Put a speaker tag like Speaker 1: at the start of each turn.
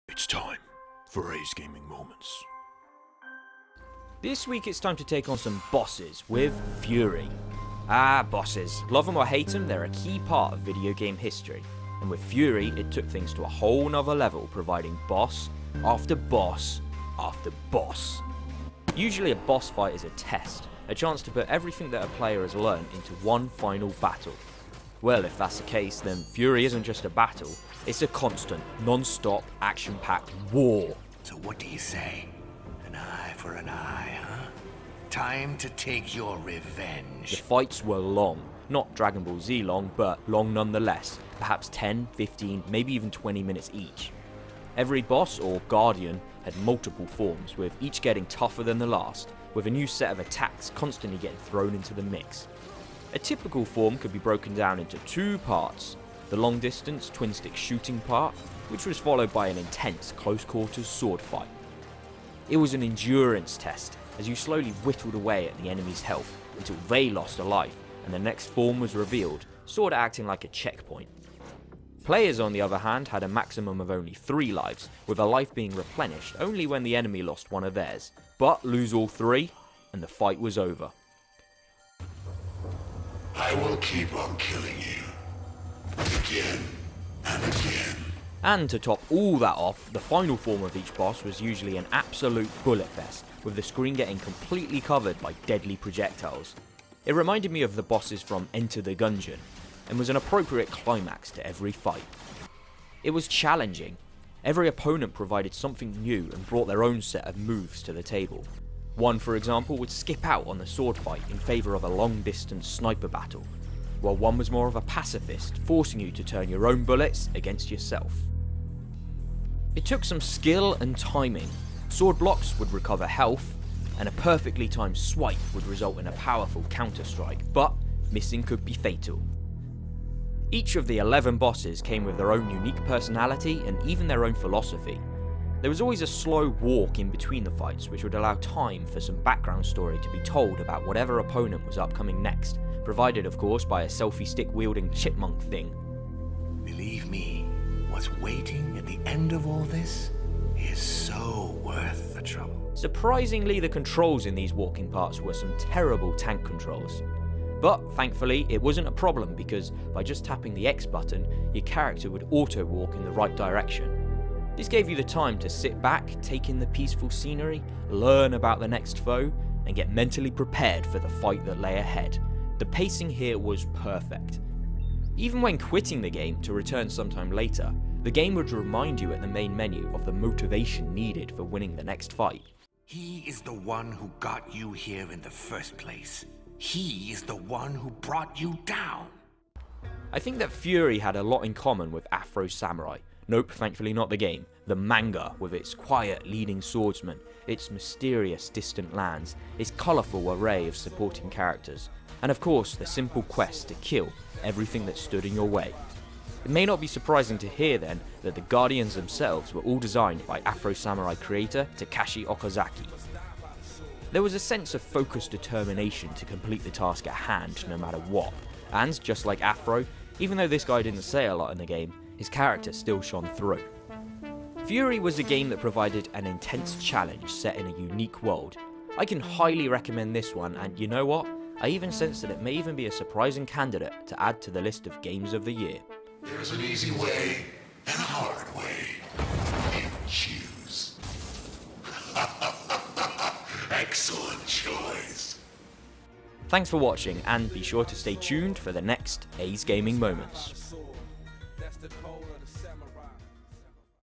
Speaker 1: It's time for A's Gaming Moments.
Speaker 2: This week it's time to take on some bosses with Furi. Bosses. Love them or hate them, they're a key part of video game history. And with Furi, it took things to a whole nother level, providing boss after boss after boss. Usually a boss fight is a test, a chance to put everything that a player has learned into one final battle. Well, if that's the case, then Furi isn't just a battle, it's a constant, non-stop, action-packed war.
Speaker 3: So what do you say? An eye for an eye, huh? Time to take your revenge.
Speaker 2: The fights were long, not Dragon Ball Z long, but long nonetheless, perhaps 10, 15, maybe even 20 minutes each. Every boss, or guardian, had multiple forms, with each getting tougher than the last, with a new set of attacks constantly getting thrown into the mix. A typical form could be broken down into two parts, the long distance twin stick shooting part, which was followed by an intense close quarters sword fight. It was an endurance test, as you slowly whittled away at the enemy's health until they lost a life and the next form was revealed, sort of acting like a checkpoint. Players on the other hand had a maximum of only 3 lives, with a life being replenished only when the enemy lost one of theirs, but lose all 3 and the fight was over.
Speaker 1: I will keep on killing you. Again and again.
Speaker 2: And to top all that off, the final form of each boss was usually an absolute bullet fest, with the screen getting completely covered by deadly projectiles. It reminded me of the bosses from Enter the Gungeon, and was an appropriate climax to every fight. It was challenging. Every opponent provided something new and brought their own set of moves to the table. One, for example, would skip out on the sword fight in favour of a long-distance sniper battle, while one was more of a pacifist, forcing you to turn your own bullets against yourself. It took some skill and timing. Sword blocks would recover health, and a perfectly timed swipe would result in a powerful counter-strike, but missing could be fatal. Each of the 11 bosses came with their own unique personality and even their own philosophy. There was always a slow walk in between the fights, which would allow time for some background story to be told about whatever opponent was upcoming next, provided of course by a selfie stick wielding chipmunk thing.
Speaker 3: Believe me, what's waiting at the end of all this is so worth the trouble.
Speaker 2: Surprisingly, the controls in these walking parts were some terrible tank controls. But thankfully, it wasn't a problem because by just tapping the X button, your character would auto-walk in the right direction. This gave you the time to sit back, take in the peaceful scenery, learn about the next foe, and get mentally prepared for the fight that lay ahead. The pacing here was perfect. Even when quitting the game to return sometime later, the game would remind you at the main menu of the motivation needed for winning the next fight.
Speaker 3: He is the one who got you here in the first place. He is the one who brought you down.
Speaker 2: I think that Furi had a lot in common with Afro Samurai. Nope, thankfully not the game. The manga, with its quiet leading swordsman, its mysterious distant lands, its colourful array of supporting characters, and of course the simple quest to kill everything that stood in your way. It may not be surprising to hear then that the Guardians themselves were all designed by Afro Samurai creator Takashi Okazaki. There was a sense of focused determination to complete the task at hand no matter what, and just like Afro, even though this guy didn't say a lot in the game, his character still shone through. Furi was a game that provided an intense challenge set in a unique world. I can highly recommend this one, and you know what? I even sense that it may even be a surprising candidate to add to the list of games of the year.
Speaker 1: There's an easy way and a hard way. You choose. Excellent choice.
Speaker 2: Thanks for watching, and be sure to stay tuned for the next A's Gaming Moments.
Speaker 4: That's the code.